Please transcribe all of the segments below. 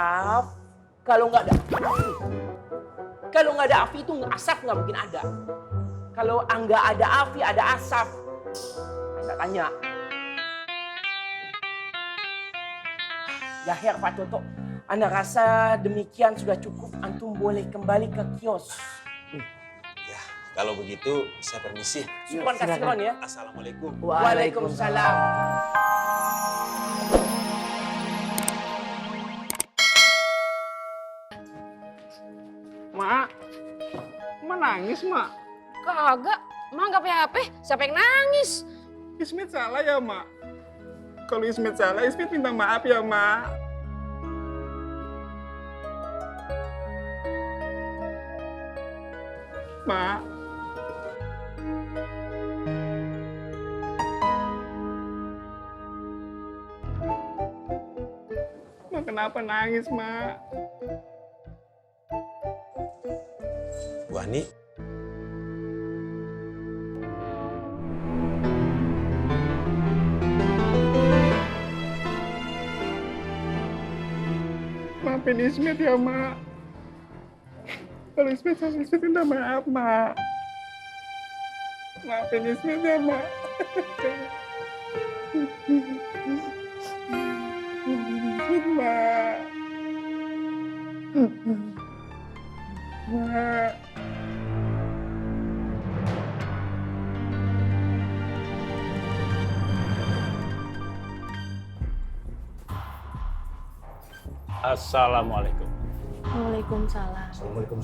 asap kalau nggak ada api. Kalau nggak ada api itu asap nggak mungkin ada. Kalau nggak ada api, ada asap. Anda tanya. Ya Her Pak Toto, Anda rasa demikian sudah cukup. Antum boleh kembali ke kios. Ya, kalau begitu saya permisi. Syukron kasiron ya. Assalamualaikum. Waalaikumsalam. Mak, Mak nangis, Mak. Kagak, Mak nggak apa-apa. Siapa yang nangis? Ismet salah ya, Mak. Kalau Ismet salah, Ismet minta maaf ya, Mak. Mak. Mak kenapa nangis, Mak? Bu Ani, Maafin Ismet ya, Mak. Kalau Ismet salah, Ismet minta maaf, Mak. Maafin Ismet ya, Mak. Mak. Mak. Assalamualaikum. Waalaikumsalam. Assalamualaikum.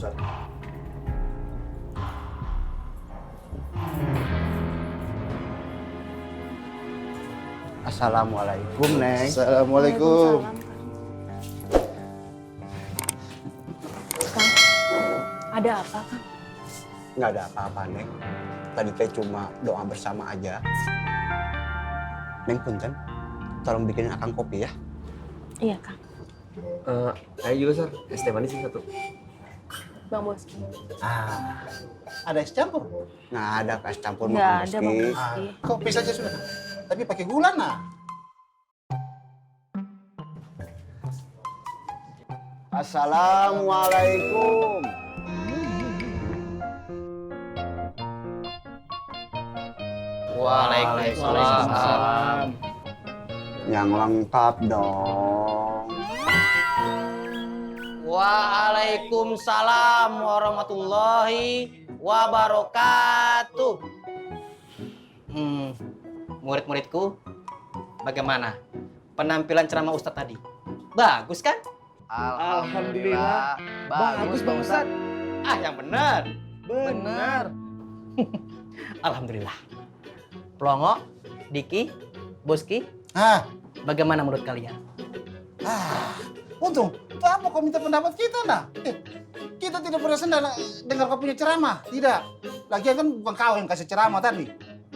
Assalamualaikum, Neng. Assalamualaikum. Kang, ada apa, Kang? Nggak ada apa-apa, Neng. Tadi teh cuma doa bersama aja. Neng punten, tolong bikinin akang kopi ya. Iya, Kang. Ayo juga, Sar. Es teh manis satu. Bang Boski. Ada es campur? Nggak ada es campur. Nggak Bang ada, Bang Boski. Boski. Kopi saja sudah. Tapi pakai gula, nah. Assalamualaikum. Waalaikumsalam. Yang lengkap dong. Waalaikumsalam warahmatullahi wabarakatuh. Murid-muridku, bagaimana penampilan ceramah Ustadz tadi? Bagus kan? Alhamdulillah. Bagus, Bang Ustadz. Yang benar. Benar. Alhamdulillah. Plongo, Diki, Boski, bagaimana menurut kalian? Untung, apa kau minta pendapat kita, nah? Kita tidak pernah senang dengar kau punya ceramah. Tidak. Lagian kan bukan kau yang kasih ceramah tadi.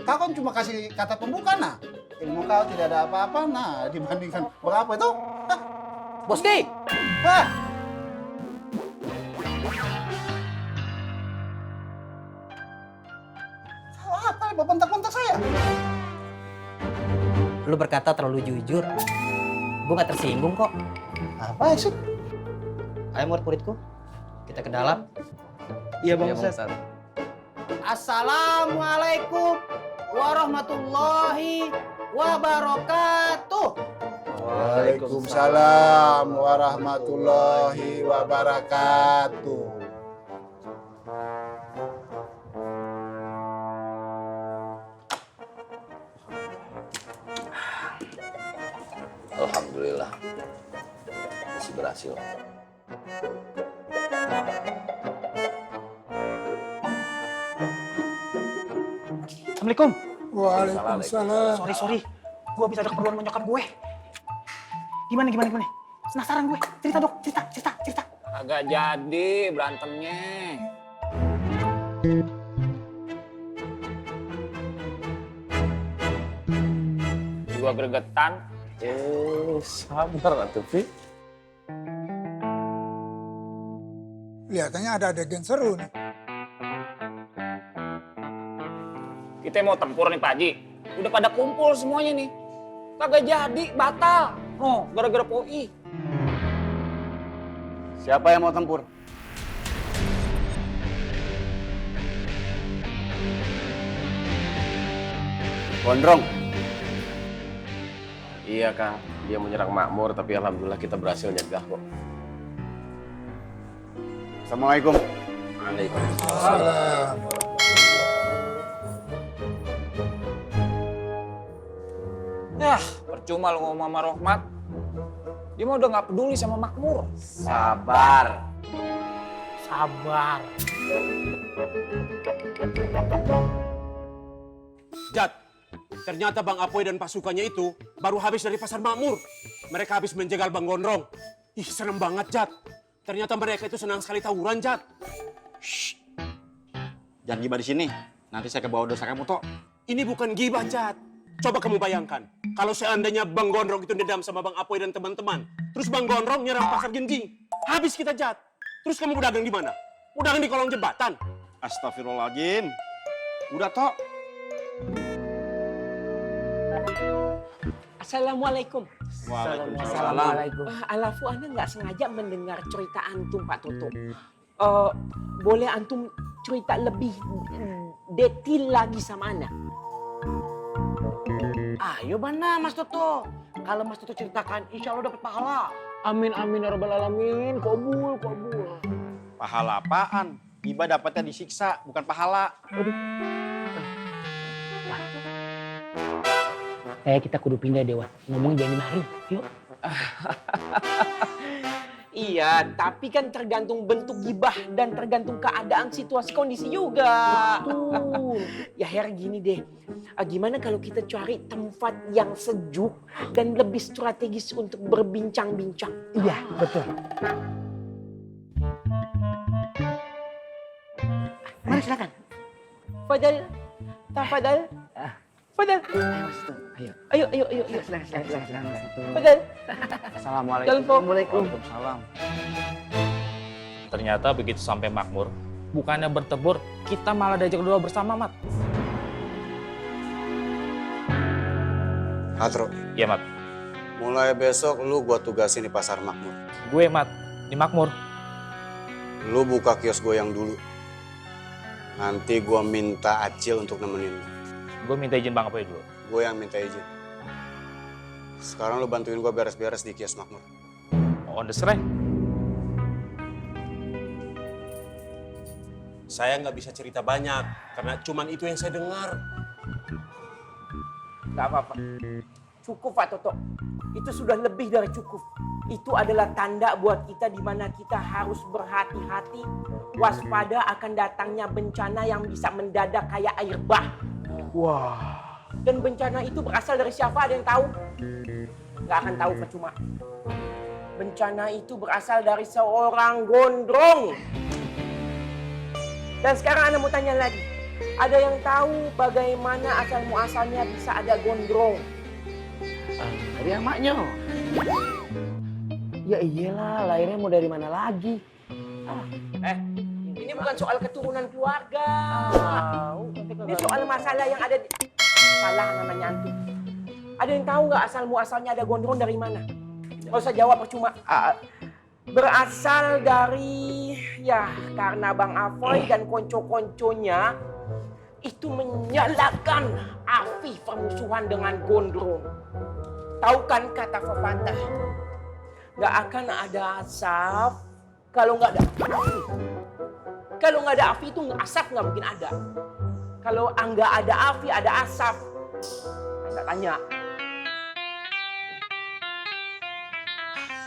Kau kan cuma kasih kata pembuka, nah. Ilmu kau tidak ada apa-apa, nah. Dibandingkan berapa itu? Boski! Apa? Bentak-bentak saya? Lu berkata terlalu jujur. Gue gak tersinggung kok. Apa sih? Ayo murid-muridku, kita ke dalam. Iya, Bang Ustadz. Assalamualaikum warahmatullahi wabarakatuh. Waalaikumsalam warahmatullahi wabarakatuh. Alhamdulillah. Masih berhasil. Assalamualaikum. Waalaikumsalam. Sorry. Gue bisa ada keperluan menyokap gue. Gimana? Penasaran gue. Cerita dok, cerita. Agak jadi berantemnya. Dua gregetan. Sabar atuh, Pi. Kelihatannya ada adegan seru nih. Kita mau tempur nih Pak Haji. Udah pada kumpul semuanya nih. Kagak jadi, batal. Oh, gara-gara POI. Siapa yang mau tempur? Gondrong. Iya Kak, dia menyerang Makmur tapi alhamdulillah kita berhasil nyegah kok. Assalamualaikum. Waalaikumsalam. Yah, percuma lu ngomong sama Rohmat. Dia mah udah nggak peduli sama Makmur. Sabar. Sabar. Jat, ternyata Bang Apoy dan pasukannya itu baru habis dari Pasar Makmur. Mereka habis menjegal Bang Gondrong. Ih, serem banget, Jat. Ternyata mereka itu senang sekali tawuran, Jat. Jangan gibah di sini. Nanti saya kebawa dosa kamu, Tok. Ini bukan gibah, Jat. Coba kamu bayangkan, kalau seandainya Bang Gondrong itu dendam sama Bang Apoy dan teman-teman, terus Bang Gondrong nyerang Pasar Genjing, habis kita, Jat. Terus kamu mau dagang di mana? Mau dagang di kolong jembatan? Astagfirullahaladzim. Udah, Tok. Assalamualaikum. Assalamualaikum. Alafu Anda nggak sengaja mendengar cerita antum, Pak Toto. Boleh antum cerita lebih detail lagi sama Anda? Ayo mana Mas Toto. Kalau Mas Toto ceritakan, insya Allah dapat pahala. Amin amin ya rabbal alamin. Kabul. Pahala apaan? Gibah dapatnya disiksa, bukan pahala. Kita kudu pindah Dewa. Ngomong jangan dimari. Yuk. Iya, tapi kan tergantung bentuk gibah dan tergantung keadaan, situasi, kondisi juga. Betul. Ya Her, gini deh. Gimana kalau kita cari tempat yang sejuk dan lebih strategis untuk berbincang-bincang? Iya, betul. Mari silakan. Fadal, tafadal. Fadal. Ayo. Ayo. Silakan. Fadal. Assalamualaikum. Waalaikumsalam. Ternyata begitu sampai Makmur, bukannya bertempur, kita malah diajak doa bersama, Mat. Hatro, Iya, Mat. mulai besok lu gua tugasin di Pasar Makmur. Gue, Mat, di Makmur. Lu buka kios gue yang dulu. Nanti gua minta Acil untuk nemenin lu. Gue minta izin Bang Apoy dulu. Gue yang minta izin. Sekarang lu bantuin gua beres-beres di kios Makmur. On the strike. Saya nggak bisa cerita banyak, karena cuman itu yang saya dengar. Gak apa-apa. Cukup Pak Toto. Itu sudah lebih dari cukup. Itu adalah tanda buat kita di mana kita harus berhati-hati, waspada akan datangnya bencana yang bisa mendadak kayak air bah. Wah. Dan bencana itu berasal dari siapa? Ada yang tahu? Gak akan tahu percuma. Bencana itu berasal dari seorang gondrong. Dan sekarang Anda mau tanya lagi. Ada yang tahu bagaimana asal muasalnya bisa ada gondrong? Dari emaknya. Ya iyalah, lahirnya mau dari mana lagi? Ini bukan soal keturunan keluarga. Ini soal masalah yang ada di... Salah namanya antum. Ada yang tahu nggak asal muasalnya ada gondrong dari mana? Nggak usah jawab percuma. Berasal dari... Ya, karena Bang Apoy dan konco-konconya itu menyalakan api permusuhan dengan gondrong. Tahu kan kata pepatah? Nggak akan ada asap kalau nggak ada api. Kalau nggak ada api itu asap nggak mungkin ada. Kalau nggak ada api ada asap. Anda tanya.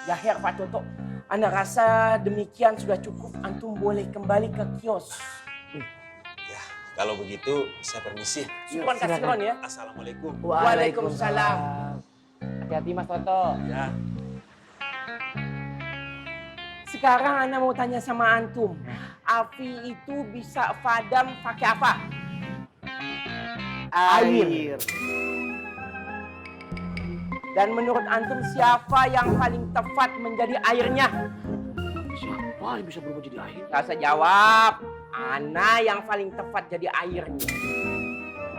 Ya Her Pak Toto, Anda rasa demikian sudah cukup. Antum boleh kembali ke kios. Ya, kalau begitu saya permisi. Syukron kasiron ya. Assalamualaikum. Waalaikumsalam. Hati-hati Mas Toto. Ya. Sekarang Anda mau tanya sama antum. Api itu bisa padam pakai apa? Air. Dan menurut antum siapa yang paling tepat menjadi airnya? Siapa yang bisa berubah jadi air? Gak usah jawab. Ana yang paling tepat jadi airnya.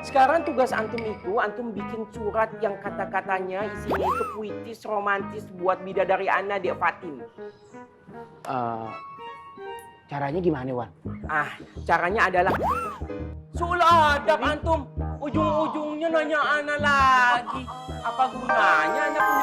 Sekarang tugas antum itu, antum bikin surat yang kata-katanya isinya itu puitis, romantis buat bidadari Ana Dek Fatin. Caranya gimana, Wan? Caranya adalah sulah adab antum. Ujung-ujungnya nanya Ana lagi. Apa gunanya Ana punya